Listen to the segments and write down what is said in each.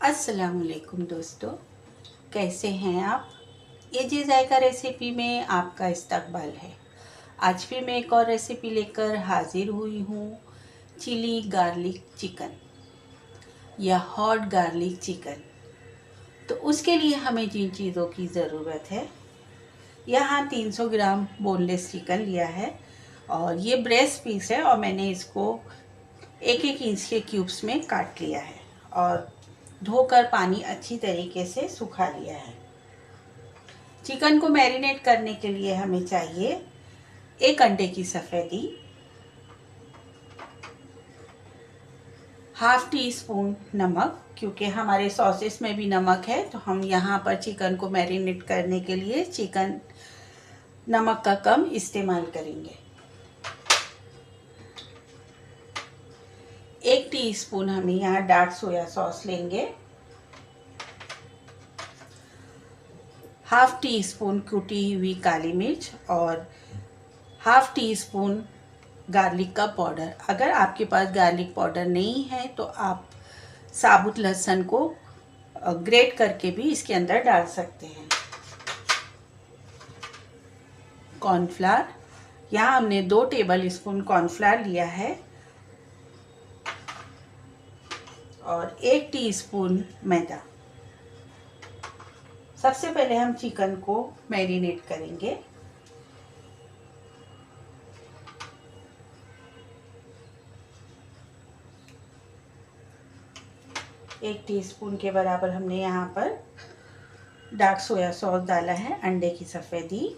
अस्सलामुअलैकुम दोस्तों, कैसे हैं आप। ये जी जायका रेसिपी में आपका इस्तकबाल है। आज भी मैं एक और रेसिपी लेकर हाजिर हुई हूँ। चिली गार्लिक चिकन या हॉट गार्लिक चिकन। तो उसके लिए हमें जिन चीज़ों की ज़रूरत है, यहाँ 300 ग्राम बोनलेस चिकन लिया है और ये ब्रेस्ट पीस है और मैंने इसको 1-1 इंच के क्यूब्स में काट लिया है और धोकर पानी अच्छी तरीके से सुखा लिया है। चिकन को मैरिनेट करने के लिए हमें चाहिए 1 अंडे की सफ़ेदी, हाफ टी स्पून नमक, क्योंकि हमारे सॉसेस में भी नमक है तो हम यहाँ पर चिकन को मैरिनेट करने के लिए चिकन नमक का कम इस्तेमाल करेंगे। 1 टीस्पून हमें यहाँ डार्क सोया सॉस लेंगे, हाफ टी स्पून कुटी हुई काली मिर्च और हाफ टी स्पून गार्लिक का पाउडर। अगर आपके पास गार्लिक पाउडर नहीं है तो आप साबुत लहसुन को ग्रेट करके भी इसके अंदर डाल सकते हैं। कॉर्नफ्लावर, यहाँ हमने 2 टेबल स्पून कॉर्नफ्लावर लिया है और 1 टीस्पून मैदा। सबसे पहले हम चिकन को मैरिनेट करेंगे। एक टीस्पून के बराबर हमने यहाँ पर डार्क सोया सॉस डाला है, अंडे की सफ़ेदी,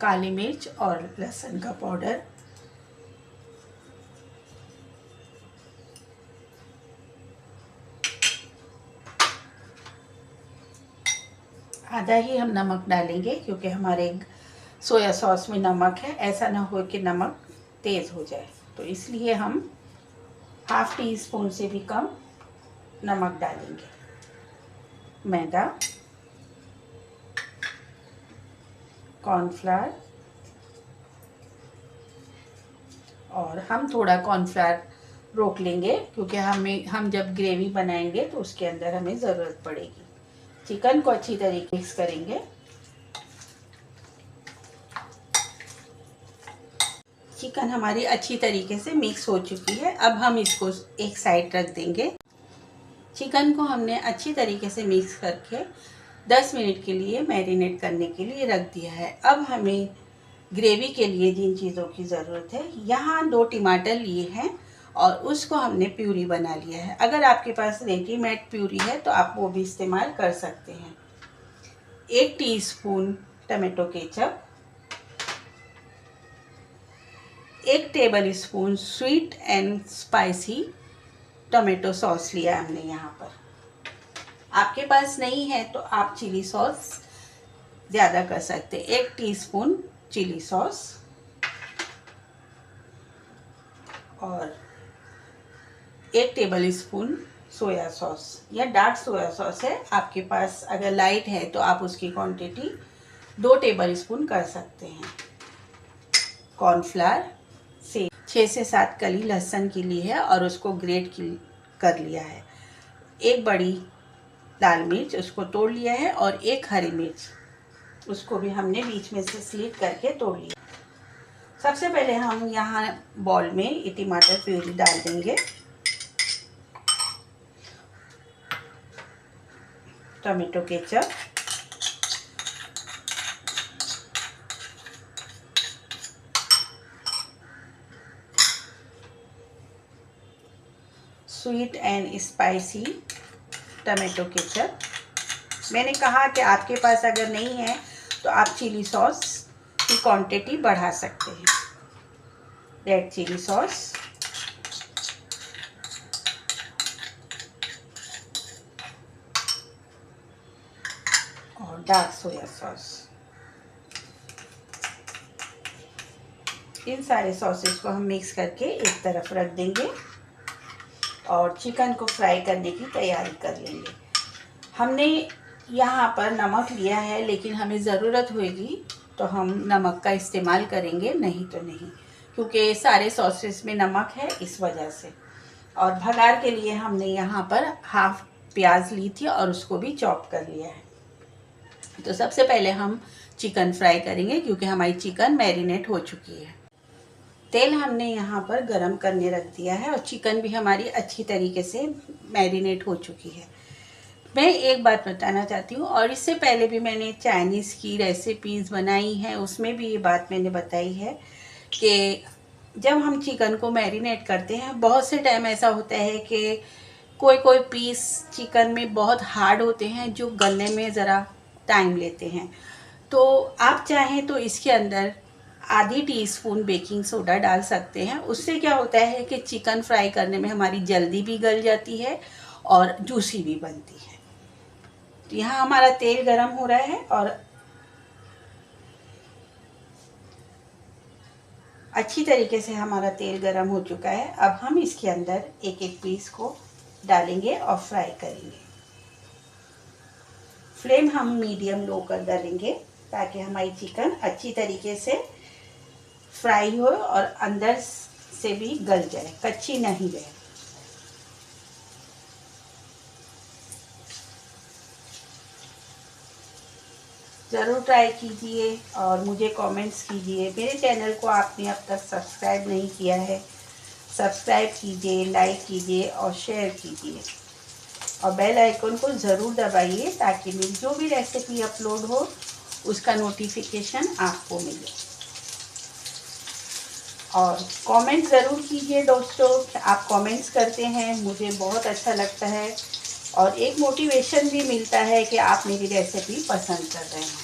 काली मिर्च और लहसुन का पाउडर, आधा ही हम नमक डालेंगे क्योंकि हमारे सोया सॉस में नमक है। ऐसा ना हो कि नमक तेज़ हो जाए, तो इसलिए हम हाफ टी स्पून से भी कम नमक डालेंगे। मैदा, कॉर्नफ्लावर और हम थोड़ा कॉर्नफ्लावर रोक लेंगे क्योंकि हम जब ग्रेवी बनाएंगे तो उसके अंदर हमें ज़रूरत पड़ेगी। चिकन को अच्छी तरीके से मिक्स करेंगे। चिकन हमारी अच्छी तरीके से मिक्स हो चुकी है। अब हम इसको एक साइड रख देंगे। चिकन को हमने अच्छी तरीके से मिक्स करके 10 मिनट के लिए मैरिनेट करने के लिए रख दिया है। अब हमें ग्रेवी के लिए जिन चीज़ों की ज़रूरत है, यहाँ 2 टमाटर लिए हैं और उसको हमने प्यूरी बना लिया है। अगर आपके पास रेडीमेड प्यूरी है तो आप वो भी इस्तेमाल कर सकते हैं। 1 teaspoon tomato ketchup, 1 table spoon sweet and spicy tomato sauce लिया हमने यहाँ पर। आपके पास नहीं है तो आप चिली सॉस ज़्यादा कर सकते हैं। 1 टीस्पून चिली सॉस और 1 टेबल स्पून सोया सॉस या डार्क सोया सॉस है। आपके पास अगर लाइट है तो आप उसकी क्वांटिटी 2 टेबल स्पून कर सकते हैं। कॉर्नफ्लावर से 6 से 7 कली लहसुन की ली है और उसको ग्रेट कर लिया है। 1 बड़ी लाल मिर्च उसको तोड़ लिया है और 1 हरी मिर्च उसको भी हमने बीच में से स्लिट करके तोड़ लिया। सबसे पहले हम यहाँ बॉल में ये टमाटर प्यूरी डाल देंगे। Tomato ketchup, sweet and spicy tomato ketchup. मैंने कहा कि आपके पास अगर नहीं है तो आप चिली सॉस की क्वांटिटी बढ़ा सकते हैं। रेड चिली सॉस, और डार्क सोया सॉस। इन सारे सॉसेस को हम मिक्स करके एक तरफ रख देंगे और चिकन को फ्राई करने की तैयारी कर लेंगे। हमने यहाँ पर नमक लिया है, लेकिन हमें ज़रूरत होगी तो हम नमक का इस्तेमाल करेंगे, नहीं तो नहीं, क्योंकि सारे सॉसेस में नमक है इस वजह से। और भगार के लिए हमने यहाँ पर हाफ प्याज ली थी और उसको भी चॉप कर लिया है। तो सबसे पहले हम चिकन फ्राई करेंगे क्योंकि हमारी चिकन मैरिनेट हो चुकी है। तेल हमने यहाँ पर गरम करने रख दिया है और चिकन भी हमारी अच्छी तरीके से मैरिनेट हो चुकी है। मैं एक बात बताना चाहती हूँ, और इससे पहले भी मैंने चाइनीज़ की रेसिपीज़ बनाई हैं, उसमें भी ये बात मैंने बताई है कि जब हम चिकन को मैरिनेट करते हैं, बहुत से टाइम ऐसा होता है कि कोई कोई पीस चिकन में बहुत हार्ड होते हैं जो गलने में ज़रा टाइम लेते हैं। तो आप चाहें तो इसके अंदर आधी टीस्पून बेकिंग सोडा डाल सकते हैं। उससे क्या होता है कि चिकन फ्राई करने में हमारी जल्दी भी गल जाती है और जूसी भी बनती है। तो यहाँ हमारा तेल गरम हो रहा है और अच्छी तरीके से हमारा तेल गरम हो चुका है। अब हम इसके अंदर एक एक पीस को डालेंगे और फ्राई करेंगे। फ्लेम हम मीडियम लो कर डालेंगे ताकि हमारी चिकन अच्छी तरीके से फ्राई हो और अंदर से भी गल जाए, कच्ची नहीं रहे। ज़रूर ट्राई कीजिए और मुझे कमेंट्स कीजिए। मेरे चैनल को आपने अब तक सब्सक्राइब नहीं किया है, सब्सक्राइब कीजिए, लाइक कीजिए और शेयर कीजिए और बेल आइकन को ज़रूर दबाइए ताकि मेरी जो भी रेसिपी अपलोड हो उसका नोटिफिकेशन आपको मिले। और कमेंट ज़रूर कीजिए दोस्तों, आप कमेंट्स करते हैं मुझे बहुत अच्छा लगता है और एक मोटिवेशन भी मिलता है कि आप मेरी रेसिपी पसंद कर रहे हैं।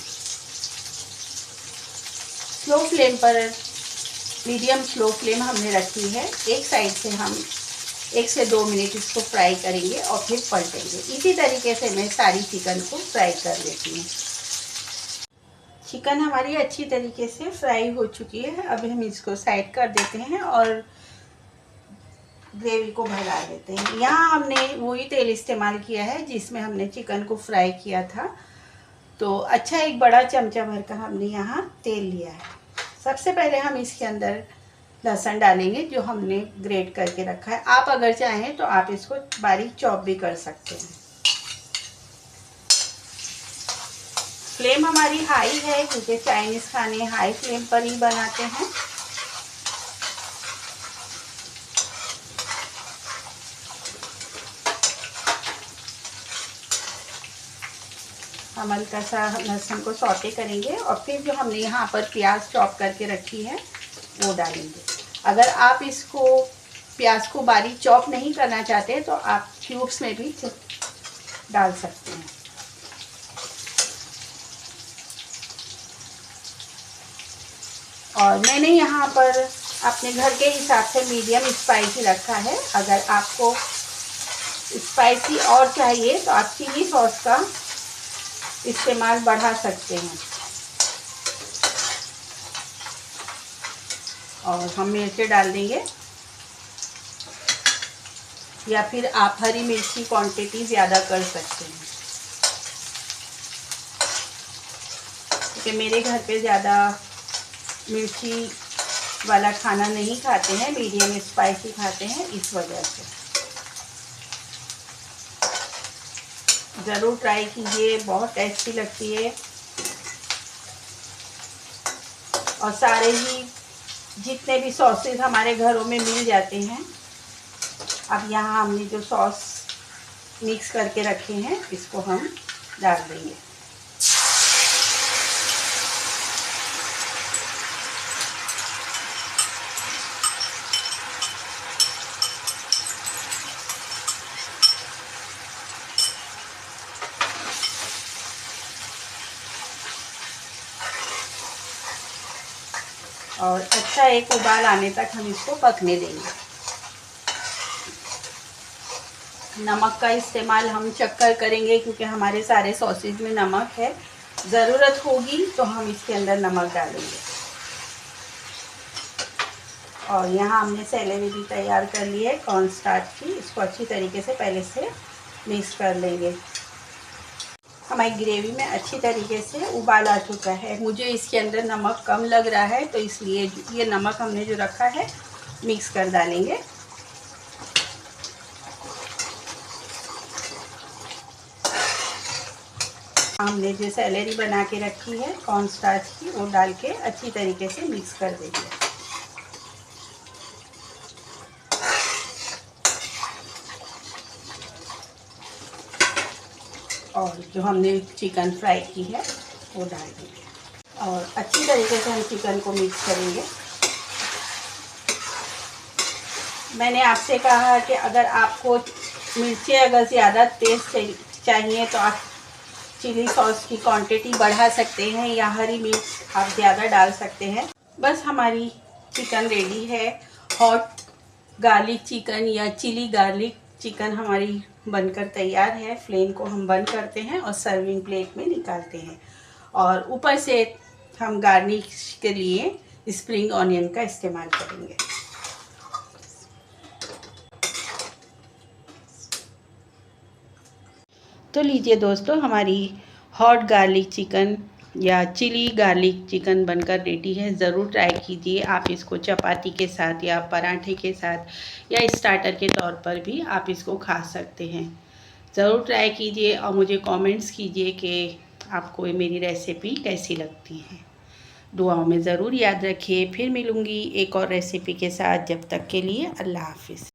स्लो फ्लेम पर, मीडियम स्लो फ्लेम हमने रखी है। एक साइड से हम 1 से 2 मिनट इसको फ्राई करेंगे और फिर पलटेंगे। इसी तरीके से मैं सारी चिकन को फ्राई कर लेती हूँ। चिकन हमारी अच्छी तरीके से फ्राई हो चुकी है। अब हम इसको साइड कर देते हैं और ग्रेवी को भरा देते हैं। यहाँ हमने वही तेल इस्तेमाल किया है जिसमें हमने चिकन को फ्राई किया था। तो अच्छा, एक बड़ा चमचा भर का हमने यहाँ तेल लिया है। सबसे पहले हम इसके अंदर लहसुन डालेंगे जो हमने ग्रेट करके रखा है। आप अगर चाहें तो आप इसको बारीक चॉप भी कर सकते हैं। फ्लेम हमारी हाई है क्योंकि चाइनीज़ खाने हाई फ्लेम पर ही बनाते हैं। हम हल्का सा लहसुन को सौटे करेंगे और फिर जो हमने यहाँ पर प्याज चॉप करके रखी है वो डालेंगे। अगर आप इसको प्याज को बारीक चॉप नहीं करना चाहते तो आप क्यूब्स में भी डाल सकते हैं। और मैंने यहाँ पर अपने घर के हिसाब से मीडियम स्पाइसी रखा है। अगर आपको स्पाइसी और चाहिए तो आप चिली सॉस का इस्तेमाल बढ़ा सकते हैं। और हम मिर्चें डाल देंगे या फिर आप हरी मिर्च की क्वांटिटी ज़्यादा कर सकते हैं क्योंकि मेरे घर पे ज़्यादा मिर्ची वाला खाना नहीं खाते हैं, मीडियम स्पाइसी खाते हैं, इस वजह से। ज़रूर ट्राई कीजिए, बहुत टेस्टी लगती है। और सारे ही जितने भी सॉसेस हमारे घरों में मिल जाते हैं, अब यहाँ हमने जो सॉस मिक्स करके रखे हैं इसको हम डाल देंगे। और अच्छा एक उबाल आने तक हम इसको पकने देंगे। नमक का इस्तेमाल हम चेक कर करेंगे क्योंकि हमारे सारे सॉसेज में नमक है। ज़रूरत होगी तो हम इसके अंदर नमक डालेंगे। और यहाँ हमने सैलेरी भी तैयार कर ली है कॉर्न स्टार्च की। इसको अच्छी तरीके से पहले से मिक्स कर लेंगे। हमारी ग्रेवी में अच्छी तरीके से उबाल आ चुका है। मुझे इसके अंदर नमक कम लग रहा है, तो इसलिए ये नमक हमने जो रखा है मिक्स कर डालेंगे। हमने जो सैलेरी बना के रखी है कॉर्न स्टार्च की, वो डाल के अच्छी तरीके से मिक्स कर देंगे। और जो हमने चिकन फ्राई की है वो डाल देंगे और अच्छी तरीके से हम चिकन को मिक्स करेंगे। मैंने आपसे कहा कि अगर आपको मिर्ची अगर ज़्यादा तेज़ चाहिए तो आप चिली सॉस की क्वांटिटी बढ़ा सकते हैं या हरी मिर्च आप ज़्यादा डाल सकते हैं। बस हमारी चिकन रेडी है। हॉट गार्लिक चिकन या चिली गार्लिक चिकन हमारी बनकर तैयार है। फ्लेम को हम बंद करते हैं और सर्विंग प्लेट में निकालते हैं और ऊपर से हम गार्निश के लिए स्प्रिंग ऑनियन का इस्तेमाल करेंगे। तो लीजिए दोस्तों, हमारी हॉट गार्लिक चिकन या चिली गार्लिक चिकन बनकर रेडी है। ज़रूर ट्राई कीजिए। आप इसको चपाती के साथ या पराठे के साथ या स्टार्टर के तौर पर भी आप इसको खा सकते हैं। ज़रूर ट्राई कीजिए और मुझे कमेंट्स कीजिए कि आपको मेरी रेसिपी कैसी लगती है। दुआओं में ज़रूर याद रखिए। फिर मिलूँगी एक और रेसिपी के साथ। जब तक के लिए अल्लाह हाफ़िज़।